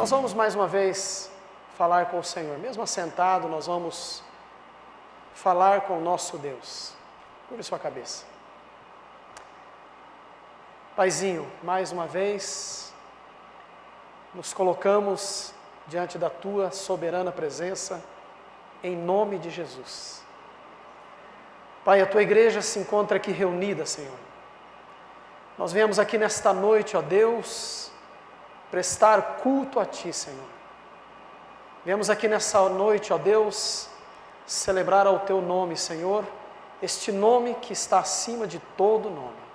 Nós vamos mais uma vez falar com o Senhor. Mesmo assentado, nós vamos falar com o nosso Deus. Curve sua cabeça. Paizinho, mais uma vez, nos colocamos diante da Tua soberana presença, em nome de Jesus. Pai, a Tua igreja se encontra aqui reunida, Senhor. Nós viemos aqui nesta noite, ó Deus, prestar culto a Ti, Senhor. Viemos aqui nessa noite, ó Deus, celebrar ao Teu nome, Senhor, este nome que está acima de todo nome.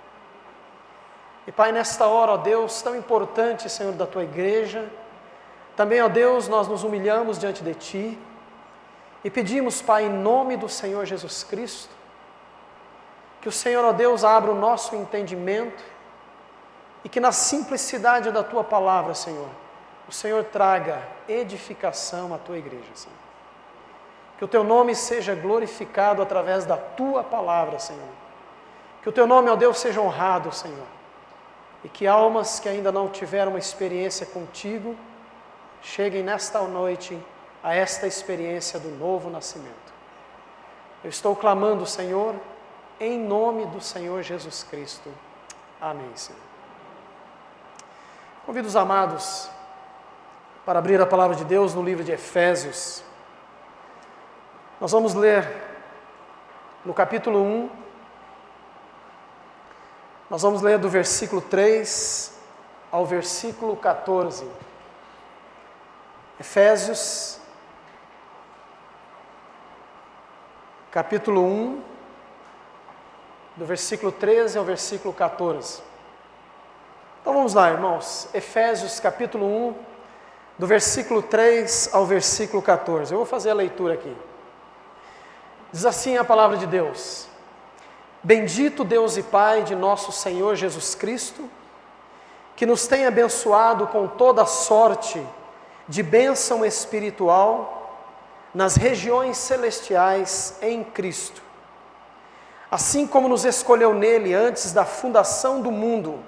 E Pai, nesta hora, ó Deus, tão importante, Senhor, da Tua igreja, também, ó Deus, nós nos humilhamos diante de Ti e pedimos, Pai, em nome do Senhor Jesus Cristo, que o Senhor, ó Deus, abra o nosso entendimento e que na simplicidade da Tua palavra, Senhor, o Senhor traga edificação à Tua igreja, Senhor. Que o Teu nome seja glorificado através da Tua palavra, Senhor. Que o Teu nome, ó Deus, seja honrado, Senhor. E que almas que ainda não tiveram uma experiência contigo, cheguem nesta noite a esta experiência do novo nascimento. Eu estou clamando, Senhor, em nome do Senhor Jesus Cristo. Amém, Senhor. Convido os amados para abrir a palavra de Deus no livro de Efésios. Nós vamos ler no capítulo 1. Nós vamos ler do versículo 3 ao versículo 14. Efésios, capítulo 1, do versículo 13 ao versículo 14. Então vamos lá, irmãos. Efésios, capítulo 1, do versículo 3 ao versículo 14. Eu vou fazer a leitura aqui. Diz assim a palavra de Deus: Bendito Deus e Pai de nosso Senhor Jesus Cristo, que nos tem abençoado com toda sorte de bênção espiritual nas regiões celestiais em Cristo, assim como nos escolheu nele antes da fundação do mundo,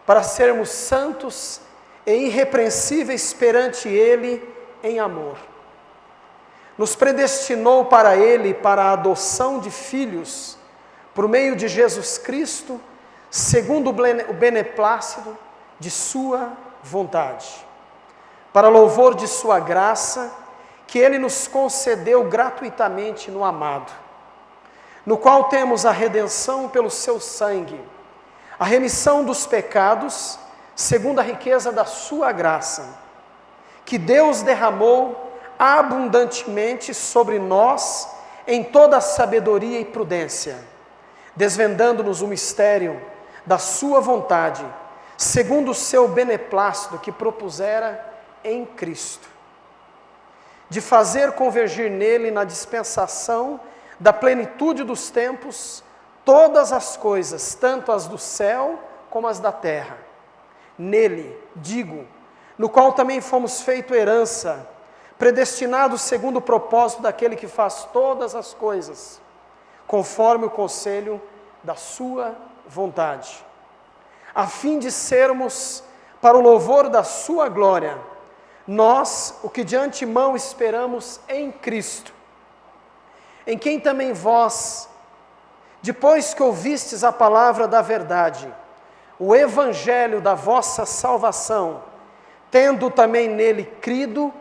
para sermos santos e irrepreensíveis perante ele em amor. Nos predestinou para ele, para a adoção de filhos, por meio de Jesus Cristo, segundo o beneplácito de sua vontade, para louvor de sua graça, que ele nos concedeu gratuitamente no amado, no qual temos a redenção pelo seu sangue, a remissão dos pecados, segundo a riqueza da sua graça, que Deus derramou abundantemente sobre nós em toda a sabedoria e prudência, desvendando-nos o mistério da sua vontade, segundo o seu beneplácito que propusera em Cristo, de fazer convergir nele na dispensação da plenitude dos tempos todas as coisas, tanto as do céu como as da terra. Nele, digo, no qual também fomos feito herança, predestinados segundo o propósito daquele que faz todas as coisas, conforme o conselho da sua vontade, a fim de sermos, para o louvor da sua glória, nós, o que de antemão esperamos em Cristo, em quem também vós, depois que ouvistes a palavra da verdade, o evangelho da vossa salvação, tendo também nele crido,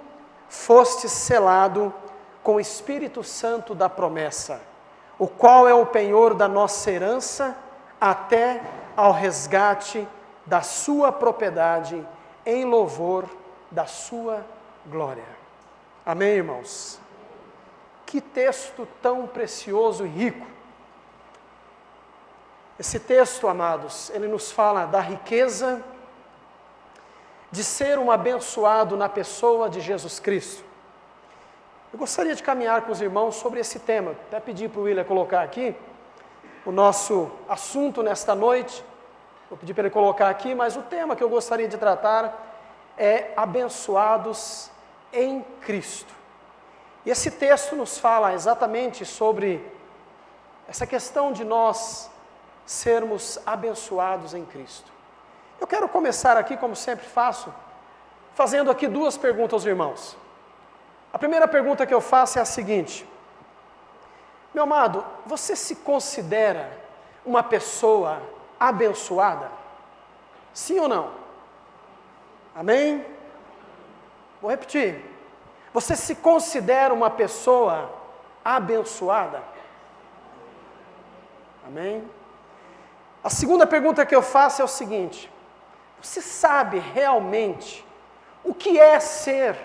fostes selado com o Espírito Santo da promessa, o qual é o penhor da nossa herança, até ao resgate da sua propriedade, em louvor da sua glória. Amém, irmãos? Que texto tão precioso e rico. Esse texto, amados, ele nos fala da riqueza de ser um abençoado na pessoa de Jesus Cristo. Eu gostaria de caminhar com os irmãos sobre esse tema. Até pedir para o William colocar aqui o nosso assunto nesta noite. Vou pedir para ele colocar aqui, mas o tema que eu gostaria de tratar é abençoados em Cristo. E esse texto nos fala exatamente sobre essa questão de nós sermos abençoados em Cristo. Eu quero começar aqui, como sempre faço, fazendo aqui duas perguntas aos irmãos. A primeira pergunta que eu faço é a seguinte: meu amado, você se considera uma pessoa abençoada? Sim ou não? Amém? Vou repetir. Você se considera uma pessoa abençoada? Amém? A segunda pergunta que eu faço é o seguinte: você sabe realmente o que é ser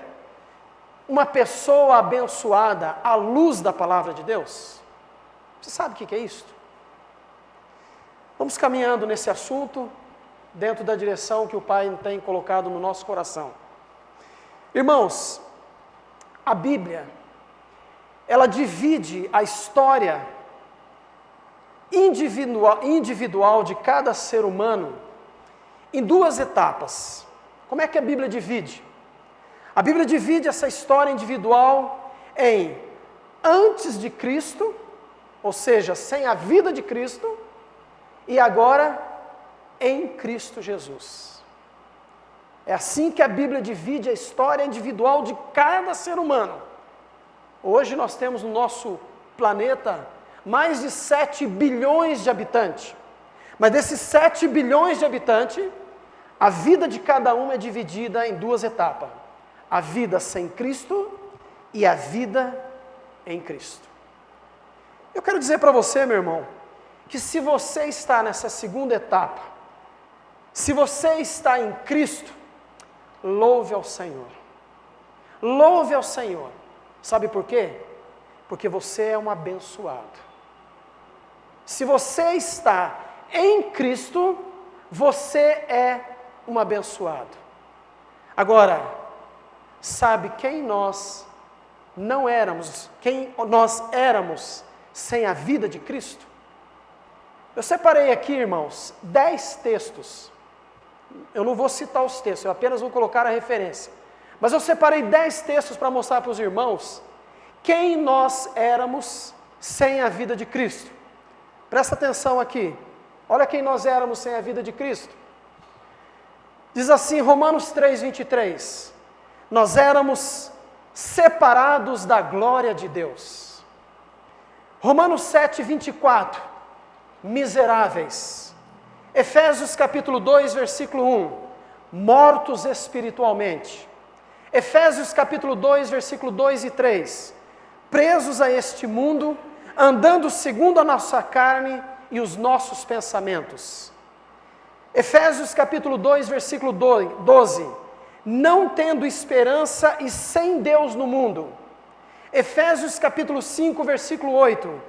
uma pessoa abençoada à luz da palavra de Deus? Você sabe o que é isso? Vamos caminhando nesse assunto, dentro da direção que o Pai tem colocado no nosso coração. Irmãos, a Bíblia, ela divide a história individual de cada ser humano em duas etapas. Como é que a Bíblia divide? A Bíblia divide essa história individual em antes de Cristo, ou seja, sem a vida de Cristo, e agora em Cristo Jesus. É assim que a Bíblia divide a história individual de cada ser humano. Hoje nós temos no nosso planeta mais de 7 bilhões de habitantes. Mas desses 7 bilhões de habitantes, a vida de cada um é dividida em duas etapas: a vida sem Cristo e a vida em Cristo. Eu quero dizer para você, meu irmão, que se você está nessa segunda etapa, se você está em Cristo, louve ao Senhor. Louve ao Senhor. Sabe por quê? Porque você é um abençoado. Se você está em Cristo, você é um abençoado. Agora, sabe quem nós não éramos, quem nós éramos sem a vida de Cristo? Eu separei aqui, irmãos, 10 textos. Eu não vou citar os textos, eu apenas vou colocar a referência. Mas eu separei 10 textos para mostrar para os irmãos quem nós éramos sem a vida de Cristo. Presta atenção aqui. Olha quem nós éramos sem a vida de Cristo. Diz assim, Romanos 3:23. Nós éramos separados da glória de Deus. Romanos 7:24. Miseráveis. Efésios capítulo 2, versículo 1. Mortos espiritualmente. Efésios capítulo 2, versículo 2 e 3. Presos a este mundo, andando segundo a nossa carne e os nossos pensamentos. Efésios capítulo 2, versículo 12. Não tendo esperança e sem Deus no mundo. Efésios capítulo 5, versículo 8.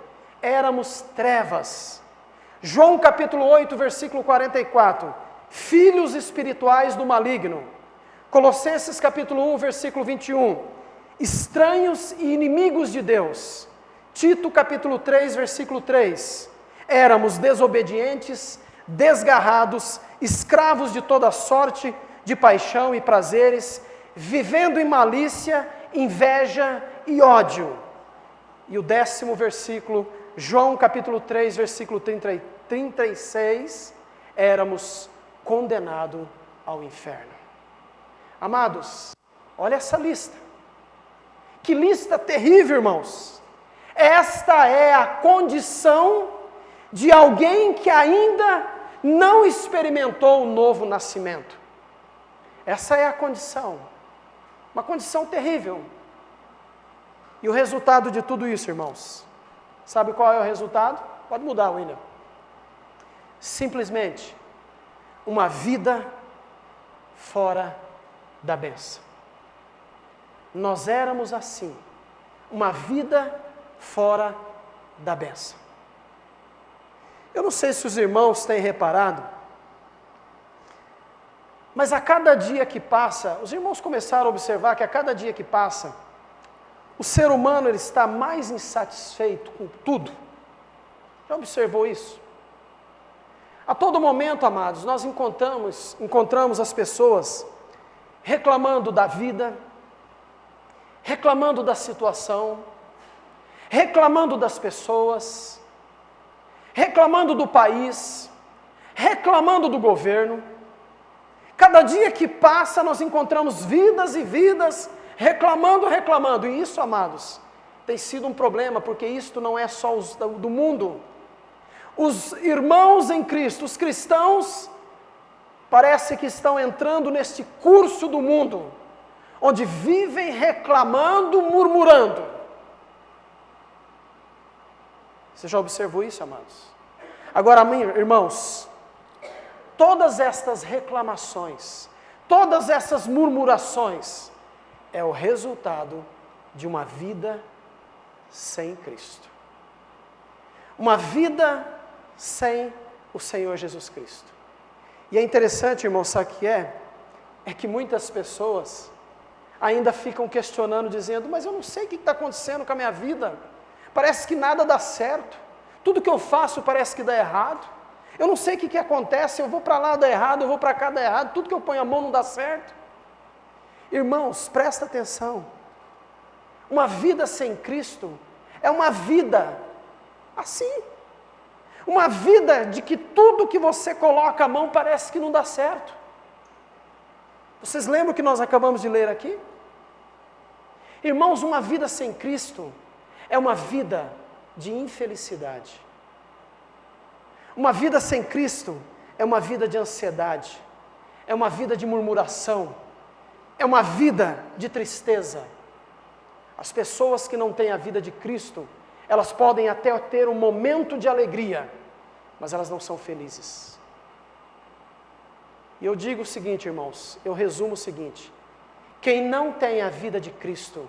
Éramos trevas. João capítulo 8, versículo 44. Filhos espirituais do maligno. Colossenses capítulo 1, versículo 21. Estranhos e inimigos de Deus. Tito capítulo 3, versículo 3. Éramos desobedientes, desgarrados, escravos de toda sorte de paixão e prazeres, vivendo em malícia, inveja e ódio. E o 10º versículo, João capítulo 3, versículo 36, éramos condenados ao inferno. Amados, olha essa lista. Que lista terrível, irmãos. Esta é a condição de alguém que ainda não experimentou o novo nascimento. Essa é a condição. Uma condição terrível. E o resultado de tudo isso, irmãos? Sabe qual é o resultado? Pode mudar, William. Simplesmente uma vida fora da bênção. Nós éramos assim, uma vida fora da bênção. Eu não sei se os irmãos têm reparado, mas a cada dia que passa, os irmãos começaram a observar que a cada dia que passa, o ser humano ele está mais insatisfeito com tudo. Já observou isso? A todo momento, amados, nós encontramos as pessoas reclamando da vida, reclamando da situação, reclamando das pessoas, reclamando do país, reclamando do governo, Cada dia que passa, nós encontramos vidas e vidas reclamando. E isso, amados, tem sido um problema, porque isto não é só do mundo. Os irmãos em Cristo, os cristãos, parece que estão entrando neste curso do mundo, onde vivem reclamando, murmurando. Você já observou isso, amados? Agora, irmãos, todas estas reclamações, todas essas murmurações, é o resultado de uma vida sem Cristo. Uma vida sem o Senhor Jesus Cristo. E é interessante, irmão, sabe o que é? É que muitas pessoas ainda ficam questionando, dizendo, mas eu não sei o que está acontecendo com a minha vida. Parece que nada dá certo. Tudo que eu faço parece que dá errado. Eu não sei o que acontece, eu vou para lá dá errado, eu vou para cá dá errado, tudo que eu ponho a mão não dá certo. Irmãos, presta atenção. Uma vida sem Cristo é uma vida assim. Uma vida de que tudo que você coloca a mão parece que não dá certo. Vocês lembram o que nós acabamos de ler aqui? Irmãos, uma vida sem Cristo é uma vida de infelicidade. Uma vida sem Cristo é uma vida de ansiedade, é uma vida de murmuração, é uma vida de tristeza. As pessoas que não têm a vida de Cristo, elas podem até ter um momento de alegria, mas elas não são felizes. E eu digo o seguinte, irmãos, eu resumo o seguinte: quem não tem a vida de Cristo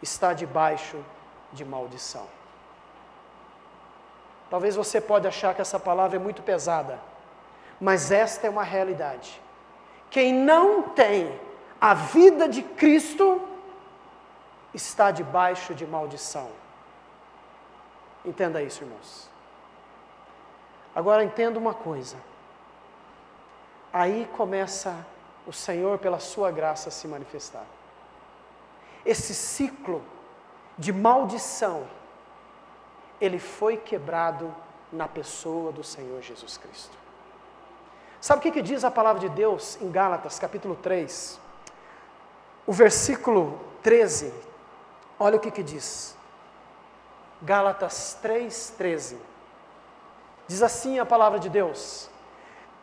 está debaixo de maldição. Talvez você pode achar que essa palavra é muito pesada, mas esta é uma realidade. Quem não tem a vida de Cristo está debaixo de maldição. Entenda isso, irmãos. Agora entenda uma coisa. Aí começa o Senhor, pela sua graça, a se manifestar. Esse ciclo de maldição, ele foi quebrado na pessoa do Senhor Jesus Cristo. Sabe o que diz a palavra de Deus em Gálatas, capítulo 3? O versículo 13, olha o que diz. Gálatas 3:13. Diz assim a palavra de Deus: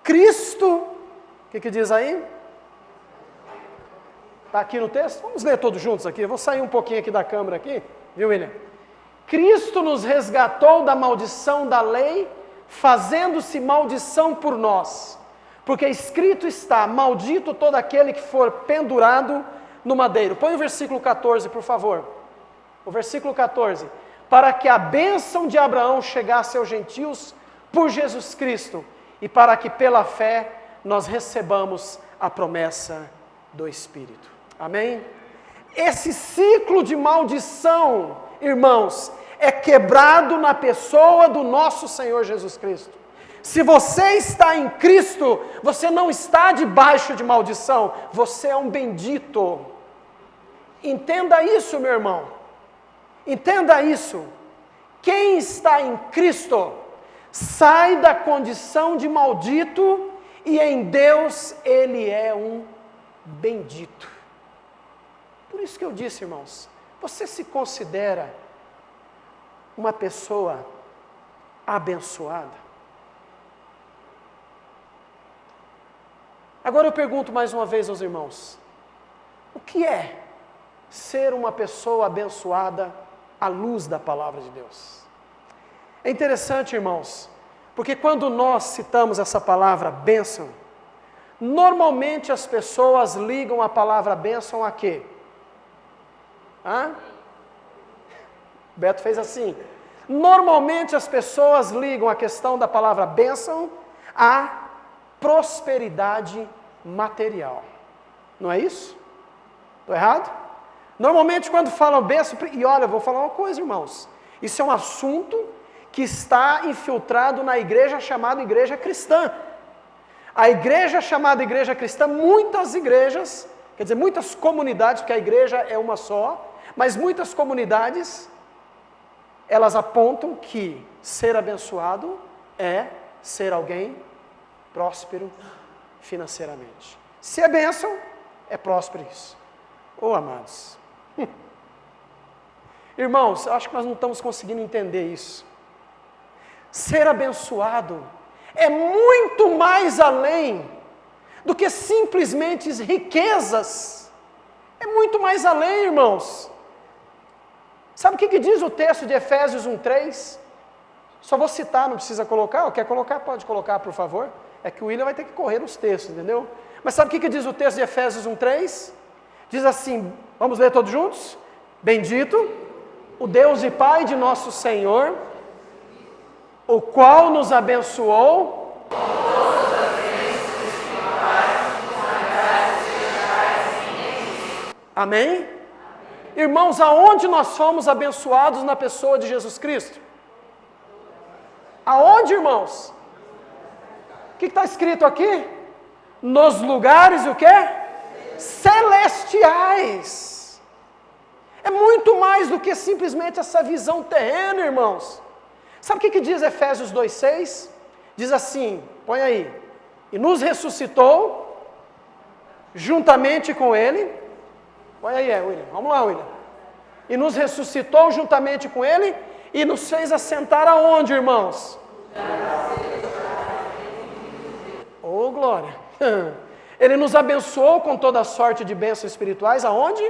Cristo, o que diz aí? Está aqui no texto? Vamos ler todos juntos aqui. Eu vou sair um pouquinho aqui da câmera aqui, viu, William? Cristo nos resgatou da maldição da lei, fazendo-se maldição por nós. Porque escrito está, maldito todo aquele que for pendurado no madeiro. Põe o versículo 14, por favor. O versículo 14. Para que a bênção de Abraão chegasse aos gentios por Jesus Cristo, e para que pela fé nós recebamos a promessa do Espírito. Amém? Esse ciclo de maldição, irmãos, é quebrado na pessoa do nosso Senhor Jesus Cristo. Se você está em Cristo, você não está debaixo de maldição, você é um bendito. Entenda isso, meu irmão. Entenda isso. Quem está em Cristo sai da condição de maldito e em Deus ele é um bendito. Por isso que eu disse, irmãos, você se considera uma pessoa abençoada? Agora eu pergunto mais uma vez aos irmãos: o que é ser uma pessoa abençoada à luz da palavra de Deus? É interessante, irmãos, porque quando nós citamos essa palavra bênção, normalmente as pessoas ligam a palavra bênção a quê? Beto fez assim. Normalmente as pessoas ligam a questão da palavra bênção a prosperidade material. Não é isso? Estou errado? Normalmente quando falam bênção, e olha, eu vou falar uma coisa, irmãos, isso é um assunto que está infiltrado na igreja chamada igreja cristã. A igreja chamada igreja cristã, muitas igrejas, quer dizer, muitas comunidades, porque a igreja é uma só, mas muitas comunidades, elas apontam que ser abençoado é ser alguém próspero financeiramente. Se é bênção, é próspero isso. Oh, amados. Irmãos, eu acho que nós não estamos conseguindo entender isso. Ser abençoado é muito mais além do que simplesmente riquezas. É muito mais além, irmãos. Sabe o que diz o texto de Efésios 1:3? Só vou citar, não precisa colocar. Quer colocar? Pode colocar, por favor. É que o William vai ter que correr nos textos, entendeu? Mas sabe o que diz o texto de Efésios 1:3? Diz assim, vamos ler todos juntos? Bendito o Deus e Pai de nosso Senhor, o qual nos abençoou Amém? Irmãos, aonde nós fomos abençoados na pessoa de Jesus Cristo? Aonde, irmãos? O que está escrito aqui? Nos lugares o quê? Celestiais. É muito mais do que simplesmente essa visão terrena, irmãos. Sabe o que diz Efésios 2:6? Diz assim, põe aí. E nos ressuscitou juntamente com Ele. Põe aí, William. Vamos lá, William. E nos ressuscitou juntamente com Ele e nos fez assentar aonde, irmãos? Oh, glória. Ele nos abençoou com toda sorte de bênçãos espirituais, aonde?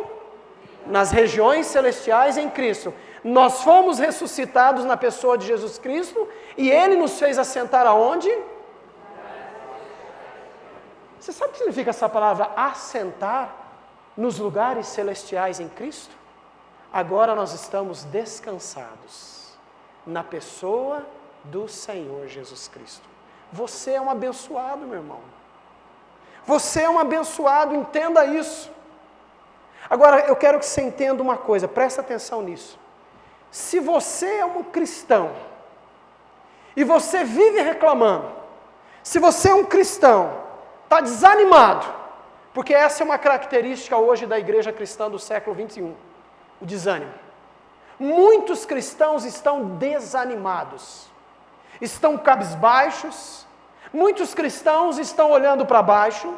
Nas regiões celestiais em Cristo. Nós fomos ressuscitados na pessoa de Jesus Cristo e Ele nos fez assentar aonde? Você sabe o que significa essa palavra assentar nos lugares celestiais em Cristo? Agora nós estamos descansados na pessoa do Senhor Jesus Cristo. Você é um abençoado, meu irmão. Você é um abençoado, entenda isso. Agora, eu quero que você entenda uma coisa, presta atenção nisso. Se você é um cristão, e você vive reclamando, se você é um cristão, está desanimado, porque essa é uma característica hoje da igreja cristã do século 21, o desânimo. Muitos cristãos estão desanimados, estão cabisbaixos, muitos cristãos estão olhando para baixo,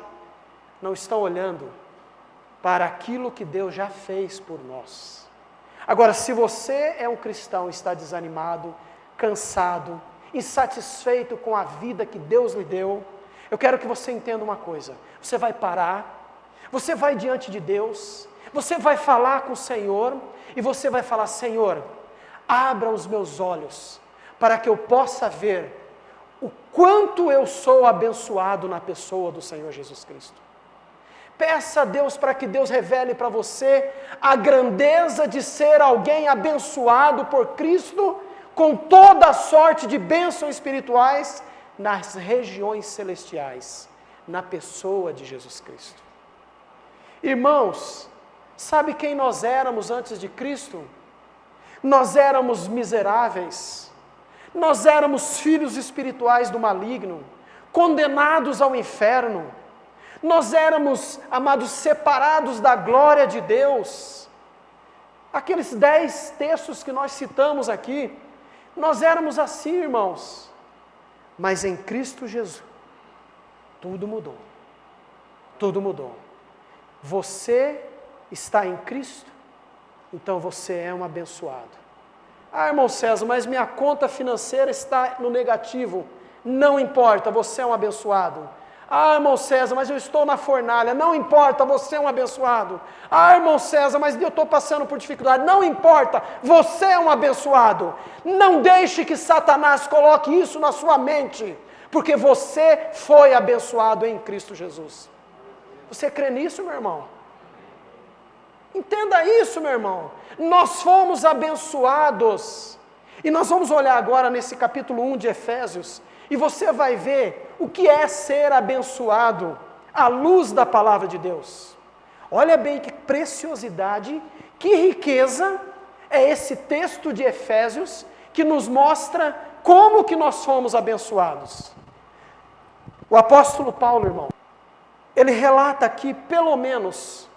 não estão olhando para aquilo que Deus já fez por nós. Agora, se você é um cristão e está desanimado, cansado, insatisfeito com a vida que Deus lhe deu, eu quero que você entenda uma coisa. Você vai parar, você vai diante de Deus, você vai falar com o Senhor e você vai falar: Senhor, abra os meus olhos para que eu possa ver o quanto eu sou abençoado na pessoa do Senhor Jesus Cristo. Peça a Deus para que Deus revele para você a grandeza de ser alguém abençoado por Cristo, com toda a sorte de bênçãos espirituais nas regiões celestiais, na pessoa de Jesus Cristo. Irmãos, sabe quem nós éramos antes de Cristo? Nós éramos miseráveis, nós éramos filhos espirituais do maligno, condenados ao inferno. Nós éramos, amados, separados da glória de Deus. Aqueles 10 textos que nós citamos aqui, nós éramos assim, irmãos. Mas em Cristo Jesus, tudo mudou. Tudo mudou. Você está em Cristo, então você é um abençoado. Ah, irmão César, mas minha conta financeira está no negativo. Não importa, você é um abençoado. Ah, irmão César, mas eu estou na fornalha. Não importa, você é um abençoado. Ah, irmão César, mas eu estou passando por dificuldade. Não importa, você é um abençoado. Não deixe que Satanás coloque isso na sua mente, porque você foi abençoado em Cristo Jesus. Você crê nisso, meu irmão? Entenda isso, meu irmão. Nós fomos abençoados. E nós vamos olhar agora nesse capítulo 1 de Efésios, e você vai ver o que é ser abençoado à luz da palavra de Deus. Olha bem que preciosidade, que riqueza é esse texto de Efésios que nos mostra como que nós fomos abençoados. O apóstolo Paulo, irmão, ele relata aqui pelo menos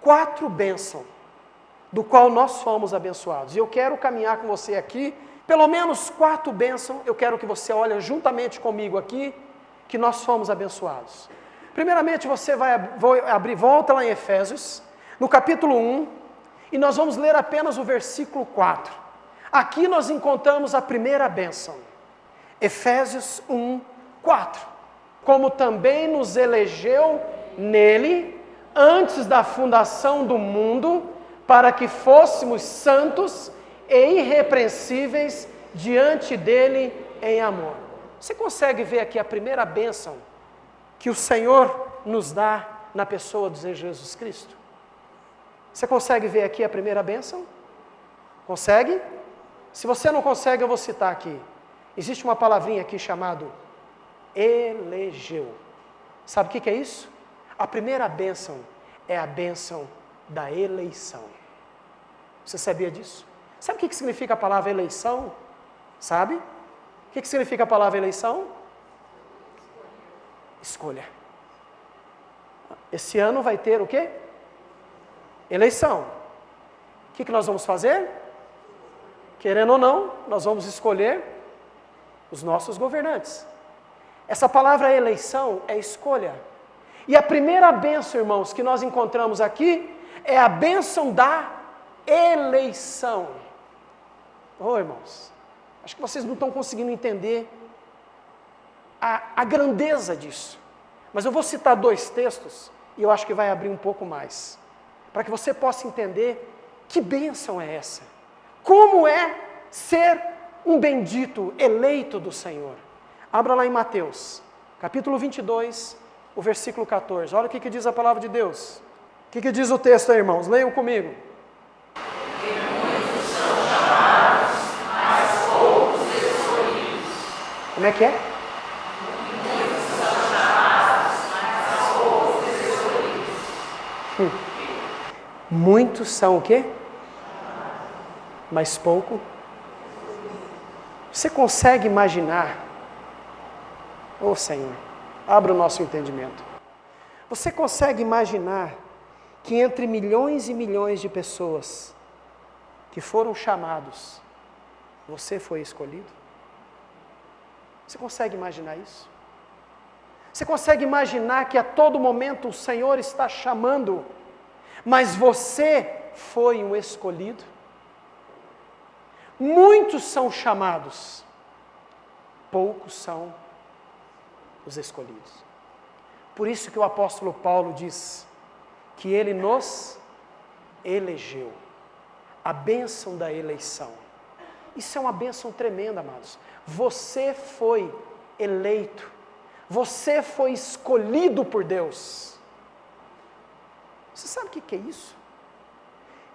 4 bênçãos do qual nós fomos abençoados. E eu quero caminhar com você aqui, pelo menos 4 bênçãos, eu quero que você olhe juntamente comigo aqui, que nós fomos abençoados. Primeiramente você vou abrir, volta lá em Efésios, no capítulo 1, e nós vamos ler apenas o versículo 4. Aqui nós encontramos a primeira bênção. Efésios 1, 4. Como também nos elegeu nele, antes da fundação do mundo, para que fôssemos santos e irrepreensíveis diante dele em amor. Você consegue ver aqui a primeira bênção que o Senhor nos dá na pessoa de Jesus Cristo? Você consegue ver aqui a primeira bênção? Consegue? Se você não consegue, eu vou citar aqui. Existe uma palavrinha aqui chamada elegeu. Sabe o que é isso? A primeira bênção é a bênção da eleição. Você sabia disso? Sabe o que significa a palavra eleição? Sabe? O que significa a palavra eleição? Escolha. Esse ano vai ter o quê? Eleição. O que nós vamos fazer? Querendo ou não, nós vamos escolher os nossos governantes. Essa palavra eleição é escolha. E a primeira bênção, irmãos, que nós encontramos aqui é a bênção da eleição. Irmãos, acho que vocês não estão conseguindo entender a grandeza disso. Mas eu vou citar 2 textos e eu acho que vai abrir um pouco mais, para que você possa entender que bênção é essa. Como é ser um bendito, eleito do Senhor. Abra lá em Mateus, capítulo 22, o versículo 14. Olha o que diz a palavra de Deus. O que diz o texto aí, irmãos? Leiam comigo. Porque muitos são chamados, mas poucos escolhidos. Como é que é? Muitos são chamados, mas poucos escolhidos. Muitos são o quê? Mas pouco. Você consegue imaginar? Senhor, abra o nosso entendimento. Você consegue imaginar que entre milhões e milhões de pessoas que foram chamados, você foi escolhido? Você consegue imaginar isso? Você consegue imaginar que a todo momento o Senhor está chamando, mas você foi um escolhido? Muitos são chamados, poucos são os escolhidos. Por isso que o apóstolo Paulo diz que ele nos elegeu. A bênção da eleição. Isso é uma bênção tremenda, amados. Você foi eleito. Você foi escolhido por Deus. Você sabe o que é isso?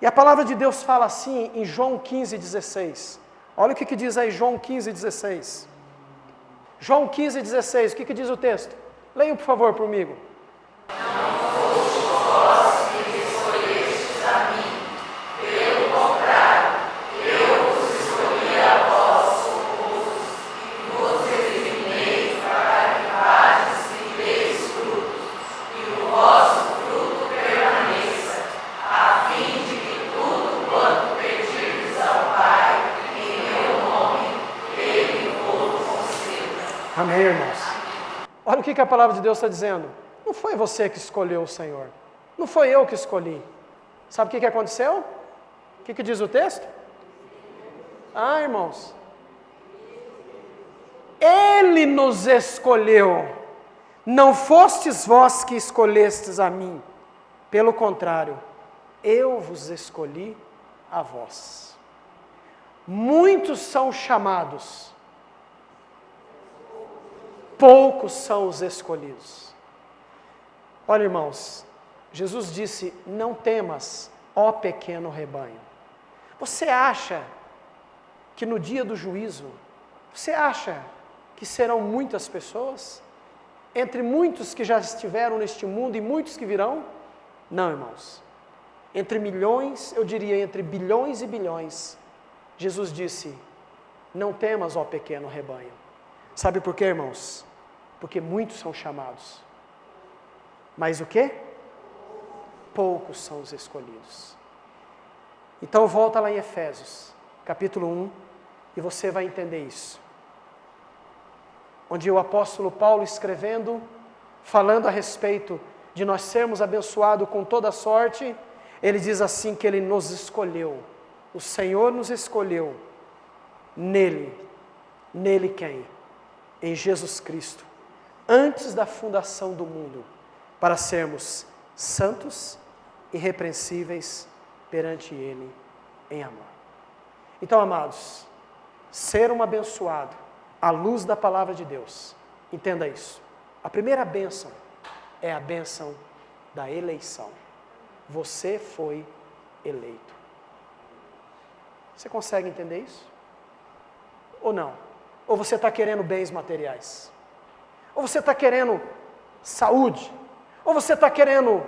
E a palavra de Deus fala assim em João 15,16. Olha o que diz aí João 15,16. João 15,16, o que diz o texto? Leiam, por favor, comigo. Não foste vós que escolhestes a mim, pelo contrário, eu vos escolhi a vós, sepulcros, e vos designei para que vades e deis frutos, e o vosso fruto permaneça, a fim de que tudo quanto pedirdes ao Pai, em meu nome, Ele vos conceda. Amém, irmãos? Olha o que a palavra de Deus está dizendo. Não foi você que escolheu o Senhor. Não foi eu que escolhi. Sabe o que aconteceu? O que diz o texto? Irmãos. Ele nos escolheu. Não fostes vós que escolhestes a mim. Pelo contrário, eu vos escolhi a vós. Muitos são chamados, poucos são os escolhidos. Olha, irmãos, Jesus disse: não temas, ó pequeno rebanho. Você acha que no dia do juízo, você acha que serão muitas pessoas? Entre muitos que já estiveram neste mundo e muitos que virão? Não, irmãos. Entre milhões, eu diria entre bilhões e bilhões, Jesus disse: não temas, ó pequeno rebanho. Sabe por quê, irmãos? Porque muitos são chamados. Mas o quê? Poucos são os escolhidos. Então volta lá em Efésios, capítulo 1, e você vai entender isso. Onde o apóstolo Paulo, escrevendo, falando a respeito de nós sermos abençoados com toda sorte, ele diz assim que ele nos escolheu. O Senhor nos escolheu nele. Nele quem? Em Jesus Cristo. Antes da fundação do mundo, para sermos santos, irrepreensíveis perante Ele em amor. Então, amados, ser um abençoado à luz da palavra de Deus, entenda isso. A primeira bênção é a bênção da eleição. Você foi eleito. Você consegue entender isso? Ou não? Ou você está querendo bens materiais? Ou você está querendo saúde? Ou você está querendo...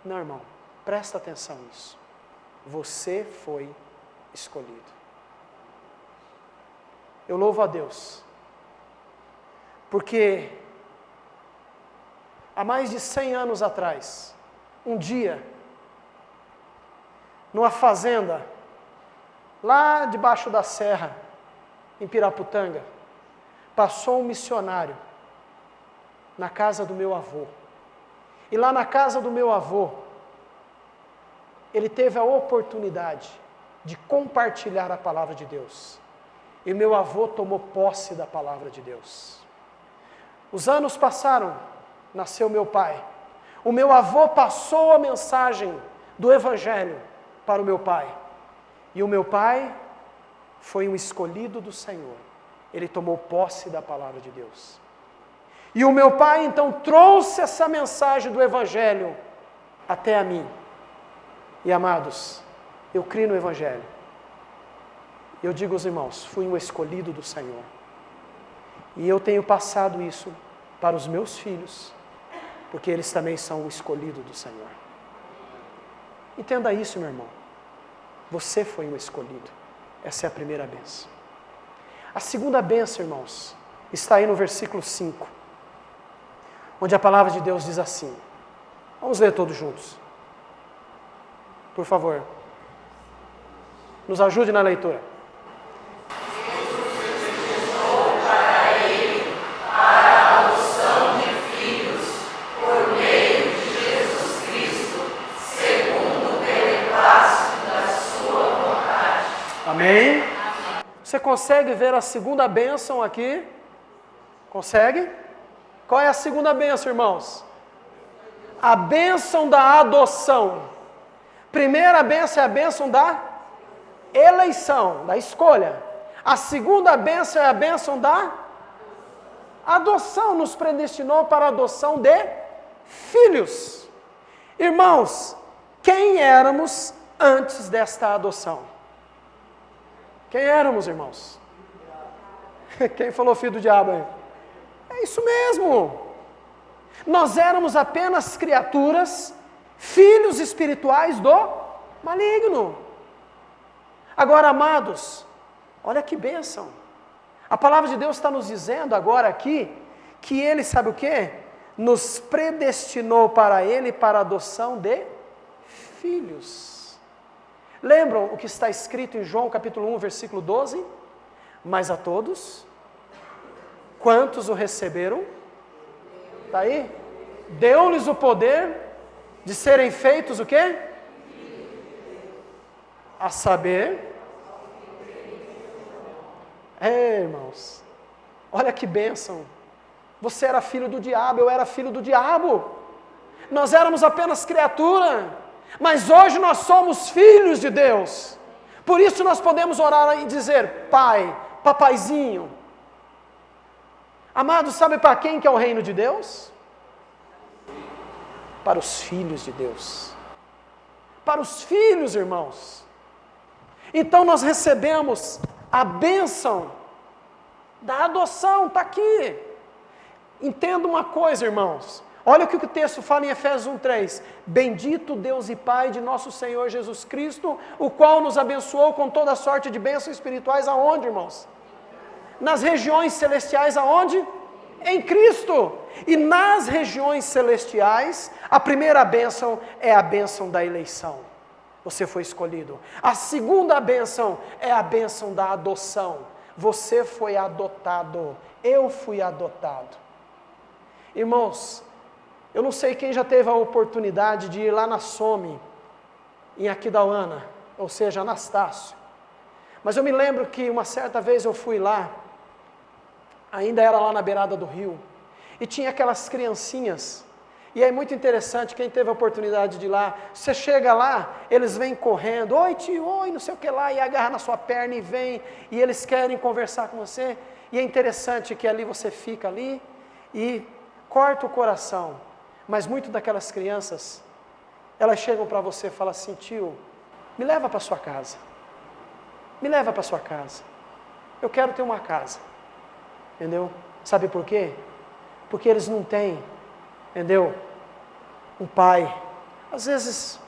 Não, irmão, presta atenção nisso. Você foi escolhido. Eu louvo a Deus, porque há mais de 100 anos atrás, um dia, numa fazenda, lá debaixo da serra, em Piraputanga, passou um missionário na casa do meu avô. E lá na casa do meu avô, ele teve a oportunidade de compartilhar a palavra de Deus. E meu avô tomou posse da palavra de Deus. Os anos passaram, nasceu meu pai. O meu avô passou a mensagem do Evangelho para o meu pai. E o meu pai foi um escolhido do Senhor. Ele tomou posse da palavra de Deus. E o meu pai então trouxe essa mensagem do Evangelho até a mim. E amados, eu creio no Evangelho. Eu digo aos irmãos, fui um escolhido do Senhor. E eu tenho passado isso para os meus filhos, porque eles também são o escolhido do Senhor. Entenda isso, meu irmão. Você foi um escolhido. Essa é a primeira bênção. A segunda bênção, irmãos, está aí no versículo 5, onde a palavra de Deus diz assim. Vamos ler todos juntos. Por favor. Nos ajude na leitura. Amém? Você consegue ver a segunda bênção aqui? Consegue? Qual é a segunda bênção, irmãos? A bênção da adoção. Primeira bênção é a bênção da eleição, da escolha. A segunda bênção é a bênção da adoção. Nos predestinou para a adoção de filhos. Irmãos, quem éramos antes desta adoção? Quem éramos, irmãos? Quem falou filho do diabo aí? É isso mesmo. Nós éramos apenas criaturas, filhos espirituais do maligno. Agora, amados, olha que bênção. A palavra de Deus está nos dizendo agora aqui, que Ele, sabe o quê? Nos predestinou para Ele, para a adoção de filhos. Lembram o que está escrito em João capítulo 1, versículo 12? Mas a todos, quantos o receberam? Está aí? Deu-lhes o poder de serem feitos o quê? A saber... irmãos, olha que bênção. Você era filho do diabo, eu era filho do diabo. Nós éramos apenas criatura. Mas hoje nós somos filhos de Deus. Por isso nós podemos orar e dizer, Pai, papaizinho. Amados, sabe para quem que é o reino de Deus? Para os filhos de Deus. Para os filhos, irmãos. Então nós recebemos a bênção da adoção, está aqui. Entenda uma coisa, irmãos. Olha o que o texto fala em Efésios 1:3. Bendito Deus e Pai de nosso Senhor Jesus Cristo, o qual nos abençoou com toda sorte de bênçãos espirituais, aonde, irmãos? Nas regiões celestiais, aonde? Em Cristo. E nas regiões celestiais, a primeira bênção é a bênção da eleição. Você foi escolhido. A segunda bênção é a bênção da adoção. Você foi adotado. Eu fui adotado. Irmãos, Eu não sei quem já teve a oportunidade de ir lá na Some, em Aquidauana, ou seja, Anastácio. Mas eu me lembro que uma certa vez eu fui lá, ainda era lá na beirada do rio, e tinha aquelas criancinhas. E é muito interessante, quem teve a oportunidade de ir lá, você chega lá, eles vêm correndo, oi tio, oi, não sei o que lá, e agarra na sua perna e vem, e eles querem conversar com você. E é interessante que ali você fica ali e corta o coração. Mas muito daquelas crianças, elas chegam para você e falam assim, tio, me leva para sua casa. Me leva para sua casa. Eu quero ter uma casa. Entendeu? Sabe por quê? Porque eles não têm, entendeu? Um pai. Às vezes,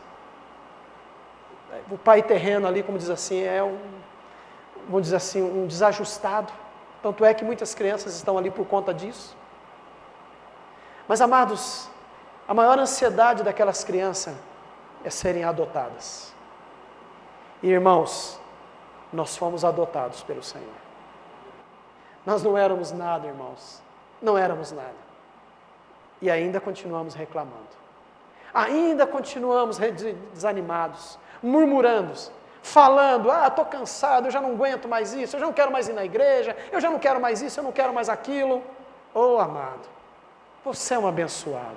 o pai terreno ali, como diz assim, vamos dizer assim, um desajustado. Tanto é que muitas crianças estão ali por conta disso. Mas, amados, a maior ansiedade daquelas crianças é serem adotadas. E, irmãos, nós fomos adotados pelo Senhor. Nós não éramos nada, irmãos. Não éramos nada. E ainda continuamos reclamando. Ainda continuamos desanimados, murmurando, falando, estou cansado, eu já não aguento mais isso, eu já não quero mais ir na igreja, eu já não quero mais isso, eu não quero mais aquilo. Oh, amado, você é um abençoado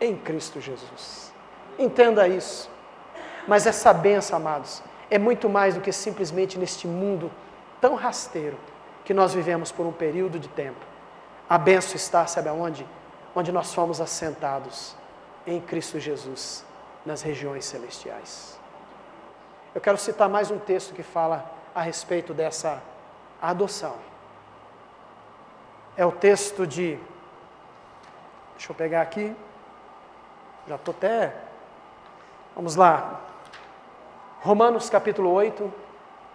em Cristo Jesus. Entenda isso. Mas essa bênção, amados, é muito mais do que simplesmente neste mundo tão rasteiro que nós vivemos por um período de tempo. A bênção está, sabe aonde? Onde nós fomos assentados em Cristo Jesus, nas regiões celestiais. Eu quero citar mais um texto que fala a respeito dessa adoção. É o texto de... Deixa eu pegar aqui. Já estou até... Vamos lá. Romanos capítulo 8,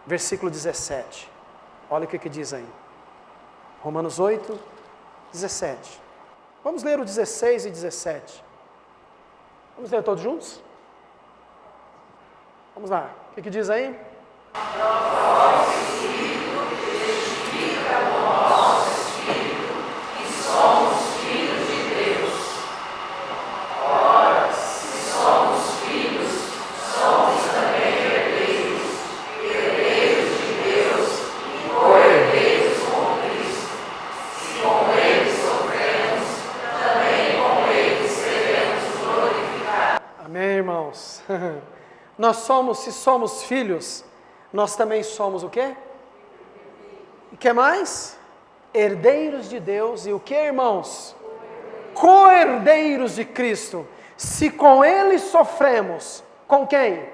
versículo 17. Olha o que diz aí. Romanos 8, 17. Vamos ler o 16 e 17. Vamos ler todos juntos? Vamos lá. O que diz aí? Nós somos, se somos filhos, nós também somos o quê? O que mais? Herdeiros de Deus e o que, irmãos? Co-herdeiros de Cristo. Se com Ele sofremos, com quem?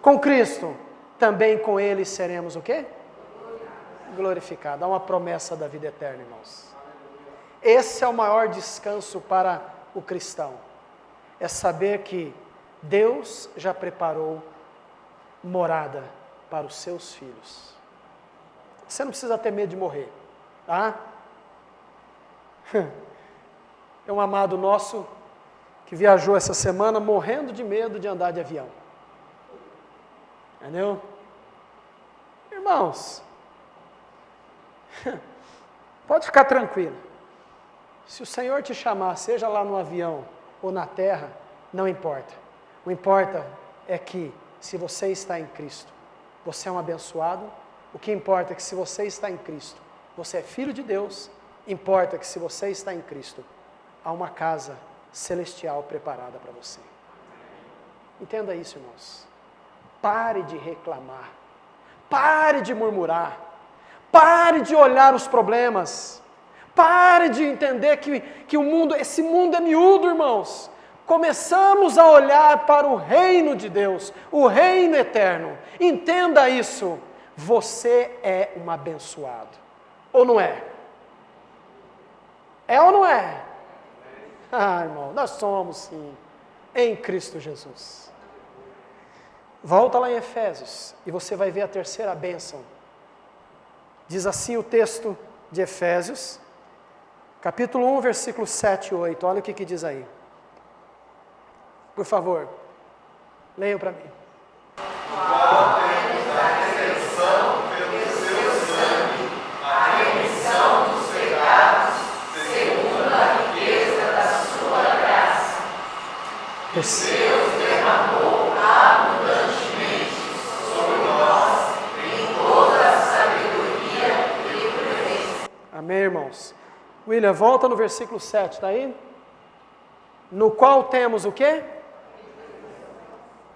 Com Cristo. Também com Ele seremos o quê? Glorificados. Há uma promessa da vida eterna, irmãos. Esse é o maior descanso para o cristão. É saber que Deus já preparou morada para os seus filhos. Você não precisa ter medo de morrer, tá? É um amado nosso que viajou essa semana morrendo de medo de andar de avião. Entendeu? Irmãos, pode ficar tranquilo. Se o Senhor te chamar, seja lá no avião ou na terra, não importa. O que importa é que, se você está em Cristo, você é um abençoado. O que importa é que, se você está em Cristo, você é filho de Deus. Importa que, se você está em Cristo, há uma casa celestial preparada para você. Entenda isso, irmãos. Pare de reclamar. Pare de murmurar. Pare de olhar os problemas. Pare de entender que o mundo, esse mundo é miúdo, irmãos. Começamos a olhar para o reino de Deus, o reino eterno. Entenda isso. Você é um abençoado. Ou não é? É ou não é? Ah, irmão, nós somos sim, em Cristo Jesus. Volta lá em Efésios e você vai ver a terceira bênção. Diz assim o texto de Efésios, capítulo 1, versículo 7 e 8. Olha o que diz aí. Por favor, leiam para mim. Qual temos a redenção pelo seu sangue, a remissão dos pecados, segundo a riqueza da sua Terceiro. Amém, irmãos? William, volta no versículo 7, está aí? No qual temos o quê?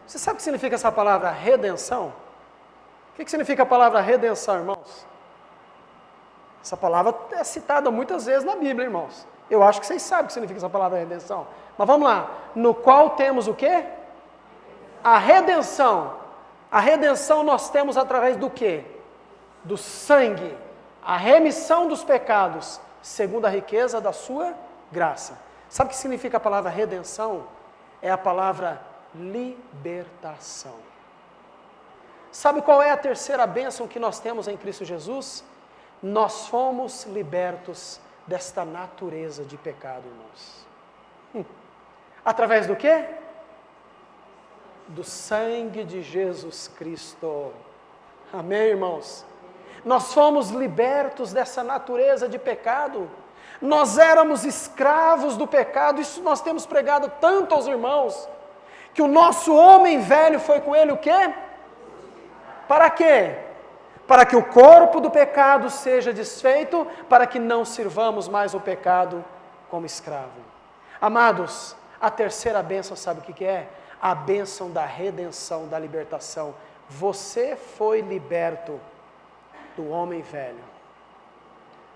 Você sabe o que significa essa palavra redenção? O que significa a palavra redenção, irmãos? Essa palavra é citada muitas vezes na Bíblia, irmãos. Eu acho que vocês sabem o que significa essa palavra redenção. Mas vamos lá. No qual temos o quê? A redenção. A redenção nós temos através do quê? Do sangue. A remissão dos pecados, segundo a riqueza da sua graça. Sabe o que significa a palavra redenção? É a palavra libertação. Sabe qual é a terceira bênção que nós temos em Cristo Jesus? Nós fomos libertos desta natureza de pecado, irmãos. Através do quê? Do sangue de Jesus Cristo. Amém, irmãos? Nós fomos libertos dessa natureza de pecado. Nós éramos escravos do pecado. Isso nós temos pregado tanto aos irmãos, que o nosso homem velho foi com ele o quê? Para quê? Para que o corpo do pecado seja desfeito, para que não sirvamos mais o pecado como escravo. Amados, a terceira bênção, sabe o que é? A bênção da redenção, da libertação. Você foi liberto do homem velho.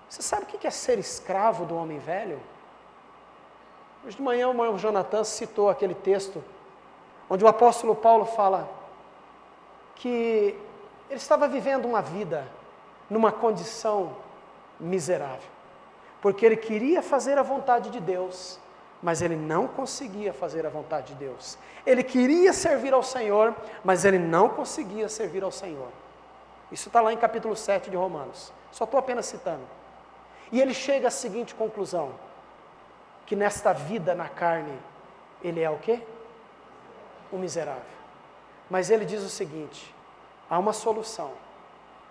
Você sabe o que é ser escravo do homem velho? Hoje de manhã o irmão Jonathan citou aquele texto, onde o apóstolo Paulo fala que ele estava vivendo uma vida numa condição miserável, porque ele queria fazer a vontade de Deus, mas ele não conseguia fazer a vontade de Deus. Ele queria servir ao Senhor, mas ele não conseguia servir ao Senhor. Isso está lá em capítulo 7 de Romanos. Só estou apenas citando. E ele chega à seguinte conclusão: que nesta vida na carne, ele é o quê? Um miserável. Mas ele diz o seguinte: há uma solução.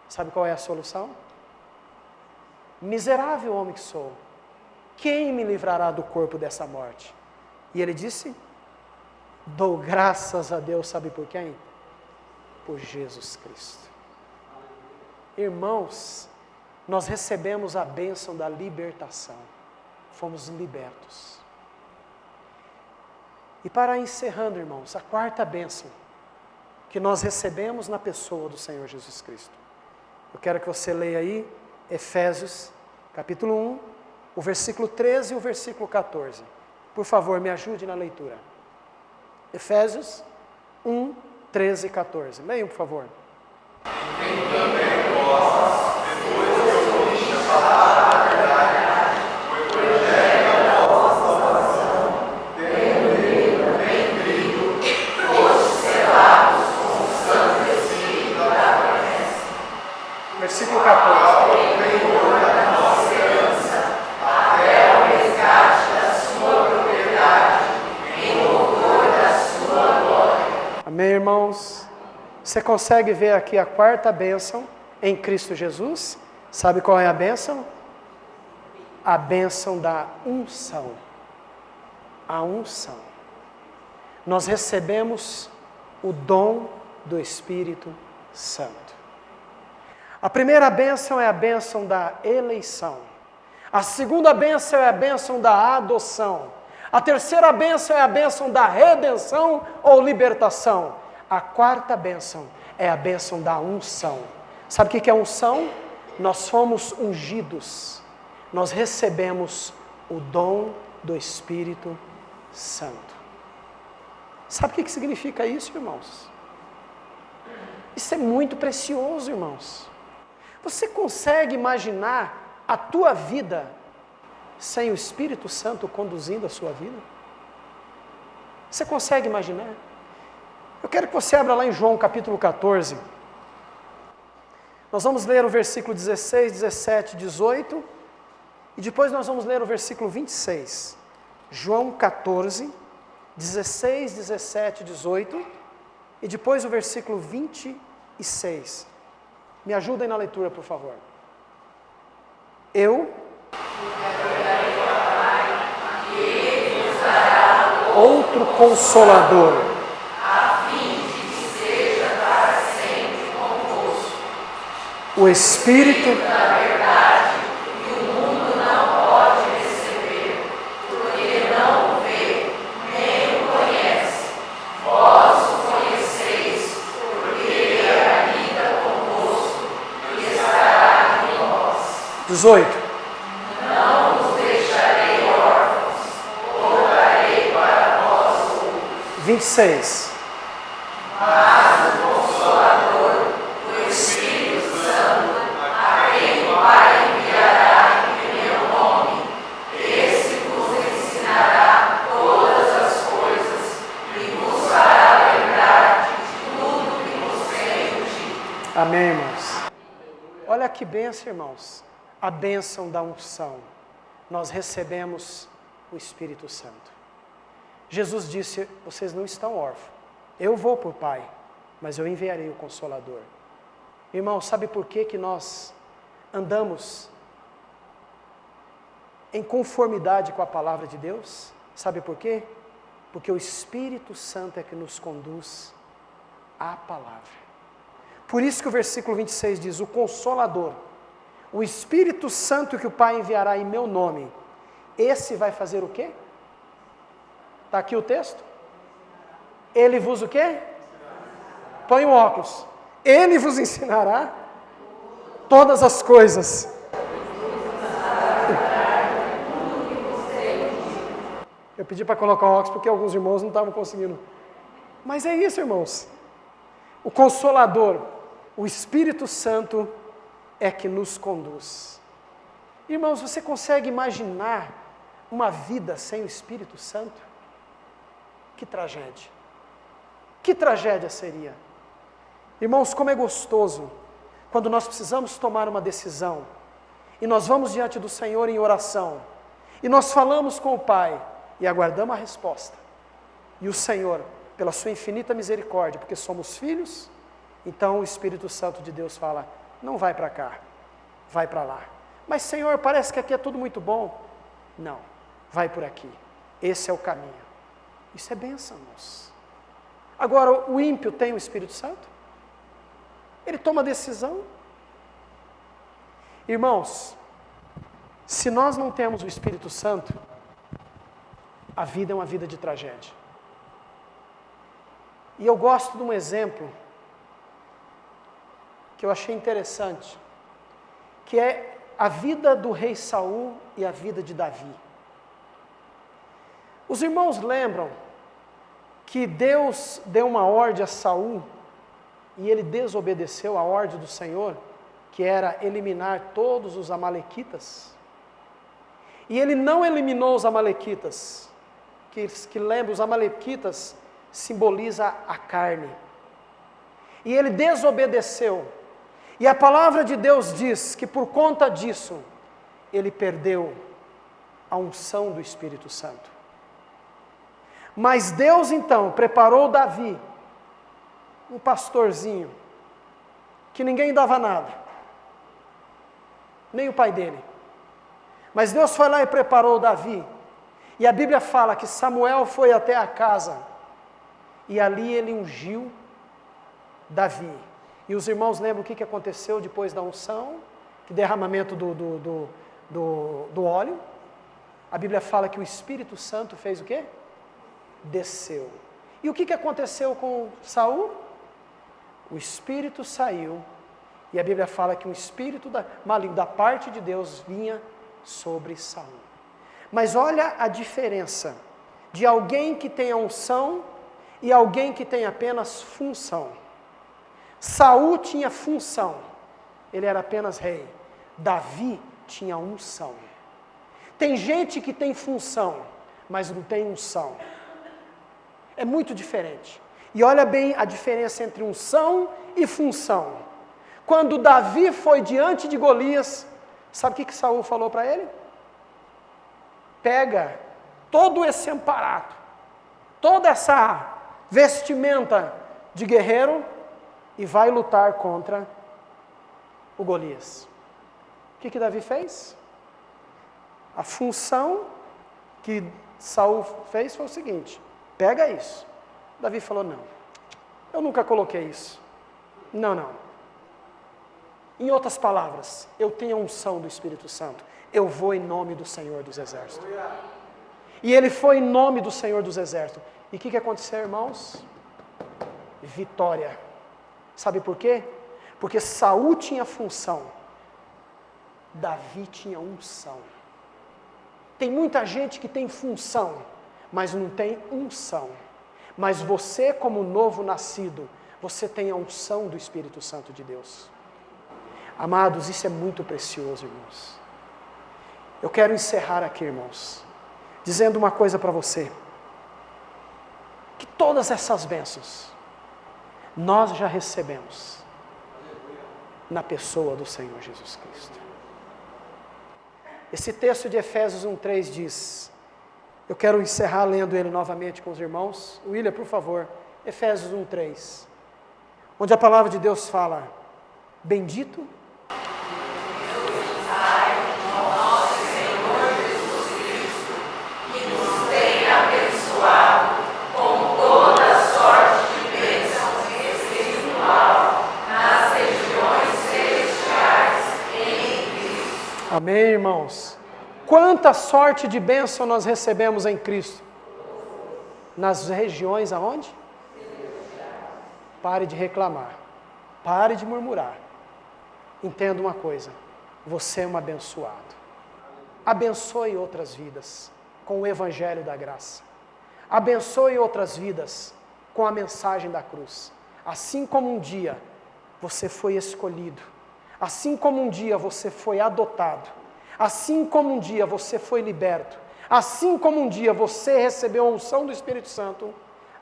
Sabe qual é a solução? Miserável homem que sou, quem me livrará do corpo dessa morte? E ele disse: dou graças a Deus, sabe por quem? Por Jesus Cristo. Irmãos, nós recebemos a bênção da libertação. Fomos libertos. E para encerrando, irmãos, a quarta bênção que nós recebemos na pessoa do Senhor Jesus Cristo. Eu quero que você leia aí Efésios, capítulo 1, o versículo 13 e o versículo 14. Por favor, me ajude na leitura. Efésios 1, 13 e 14. Leiam, por favor. Versículo 14. Amém, irmãos? Você consegue ver aqui a quarta bênção em Cristo Jesus? Sabe qual é a bênção? A bênção da unção. A unção. Nós recebemos o dom do Espírito Santo. A primeira bênção é a bênção da eleição. A segunda bênção é a bênção da adoção. A terceira bênção é a bênção da redenção ou libertação. A quarta bênção é a bênção da unção. Sabe o que é unção? Nós fomos ungidos. Nós recebemos o dom do Espírito Santo. Sabe o que significa isso, irmãos? Isso é muito precioso, irmãos. Você consegue imaginar a tua vida sem o Espírito Santo conduzindo a sua vida? Você consegue imaginar? Eu quero que você abra lá em João capítulo 14. Nós vamos ler o versículo 16, 17, 18 e depois nós vamos ler o versículo 26. João 14, 16, 17, 18 e depois o versículo 26. Me ajudem na leitura, por favor. Eu outro Consolador, a fim de que seja para sempre convosco. o Espírito Da verdade, que o mundo não pode receber, porque não o vê, nem o conhece. Vós o conheceis, porque ele habita convosco e estará em vós. 18. Não os deixarei órfãos, voltarei para vós. 26. Mas o Consolador, o Espírito Santo, a quem o Pai enviará em meu nome, esse vos ensinará todas as coisas e vos fará lembrar de tudo que vos tenho dito. Amém, irmãos? Olha que bênção, irmãos. A bênção da unção. Nós recebemos o Espírito Santo. Jesus disse, vocês não estão órfãos. Eu vou para o Pai, mas eu enviarei o Consolador. Irmão, sabe por que nós andamos em conformidade com a palavra de Deus? Sabe por quê? Porque o Espírito Santo é que nos conduz à palavra. Por isso que o versículo 26 diz, o Consolador, o Espírito Santo que o Pai enviará em meu nome, esse vai fazer o quê? Está aqui o texto? Ele vos o quê? Põe o óculos. Ele vos ensinará todas as coisas. Eu pedi para colocar o óculos porque alguns irmãos não estavam conseguindo. Mas é isso, irmãos. O Consolador, o Espírito Santo é que nos conduz. Irmãos, você consegue imaginar uma vida sem o Espírito Santo? Que tragédia. Que tragédia seria. Irmãos, como é gostoso quando nós precisamos tomar uma decisão e nós vamos diante do Senhor em oração e nós falamos com o Pai e aguardamos a resposta. E o Senhor, pela sua infinita misericórdia, porque somos filhos, então o Espírito Santo de Deus fala, não vai para cá, vai para lá. Mas Senhor, parece que aqui é tudo muito bom. Não, vai por aqui. Esse é o caminho. Isso é bênção, irmãos. Agora, o ímpio tem o Espírito Santo? Ele toma decisão? Irmãos, se nós não temos o Espírito Santo, a vida é uma vida de tragédia. E eu gosto de um exemplo que eu achei interessante, que é a vida do rei Saul e a vida de Davi. Os irmãos lembram que Deus deu uma ordem a Saul e ele desobedeceu a ordem do Senhor, que era eliminar todos os amalequitas. E ele não eliminou os amalequitas, que lembra, os amalequitas simboliza a carne. E ele desobedeceu. E a palavra de Deus diz que por conta disso, ele perdeu a unção do Espírito Santo. Mas Deus então preparou Davi, um pastorzinho, que ninguém dava nada, nem o pai dele. Mas Deus foi lá e preparou Davi. E a Bíblia fala que Samuel foi até a casa, e ali ele ungiu Davi. E os irmãos lembram o que aconteceu depois da unção, que derramamento do óleo. A Bíblia fala que o Espírito Santo fez o quê? Desceu. E o que aconteceu com Saul? O Espírito saiu, e a Bíblia fala que um espírito maligno da parte de Deus vinha sobre Saul. Mas olha a diferença de alguém que tem a unção e alguém que tem apenas função. Saul tinha função, ele era apenas rei. Davi tinha unção. Tem gente que tem função, mas não tem unção. É muito diferente. E olha bem a diferença entre unção e função. Quando Davi foi diante de Golias, sabe o que Saul falou para ele? Pega todo esse aparato, toda essa vestimenta de guerreiro e vai lutar contra o Golias. O que Davi fez? A função que Saul fez foi o seguinte: Pega isso. Davi falou, não, eu nunca coloquei isso. Não. Em outras palavras, eu tenho a unção do Espírito Santo. Eu vou em nome do Senhor dos Exércitos. E ele foi em nome do Senhor dos Exércitos. E o que aconteceu, irmãos? Vitória. Sabe por quê? Porque Saul tinha função, Davi tinha unção. Tem muita gente que tem função, mas não tem unção. Mas você, como novo nascido, você tem a unção do Espírito Santo de Deus. Amados, isso é muito precioso, irmãos. Eu quero encerrar aqui, irmãos, dizendo uma coisa para você. Que todas essas bênçãos, nós já recebemos na pessoa do Senhor Jesus Cristo. Esse texto de Efésios 1:3 diz, eu quero encerrar lendo ele novamente com os irmãos. William, por favor, Efésios 1:3, onde a palavra de Deus fala, bendito Amém, irmãos? Quanta sorte de bênção nós recebemos em Cristo? Nas regiões aonde? Pare de reclamar. Pare de murmurar. Entenda uma coisa. Você é um abençoado. Abençoe outras vidas com o Evangelho da Graça. Abençoe outras vidas com a mensagem da cruz. Assim como um dia você foi escolhido, assim como um dia você foi adotado, assim como um dia você foi liberto, assim como um dia você recebeu a unção do Espírito Santo,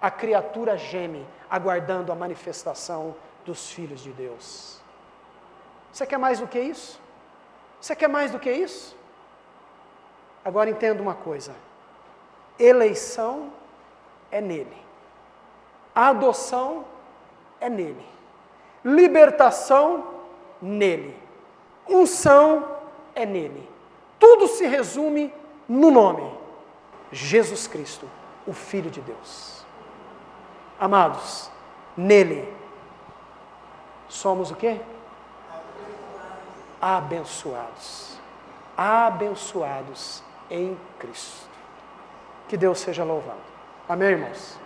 a criatura geme, aguardando a manifestação dos filhos de Deus. Você quer mais do que isso? Você quer mais do que isso? Agora entenda uma coisa, eleição é nele, adoção é nele, libertação nele, unção é nele, tudo se resume no nome, Jesus Cristo, o Filho de Deus. Amados, nele somos o quê? Abençoados, abençoados em Cristo. Que Deus seja louvado. Amém, irmãos?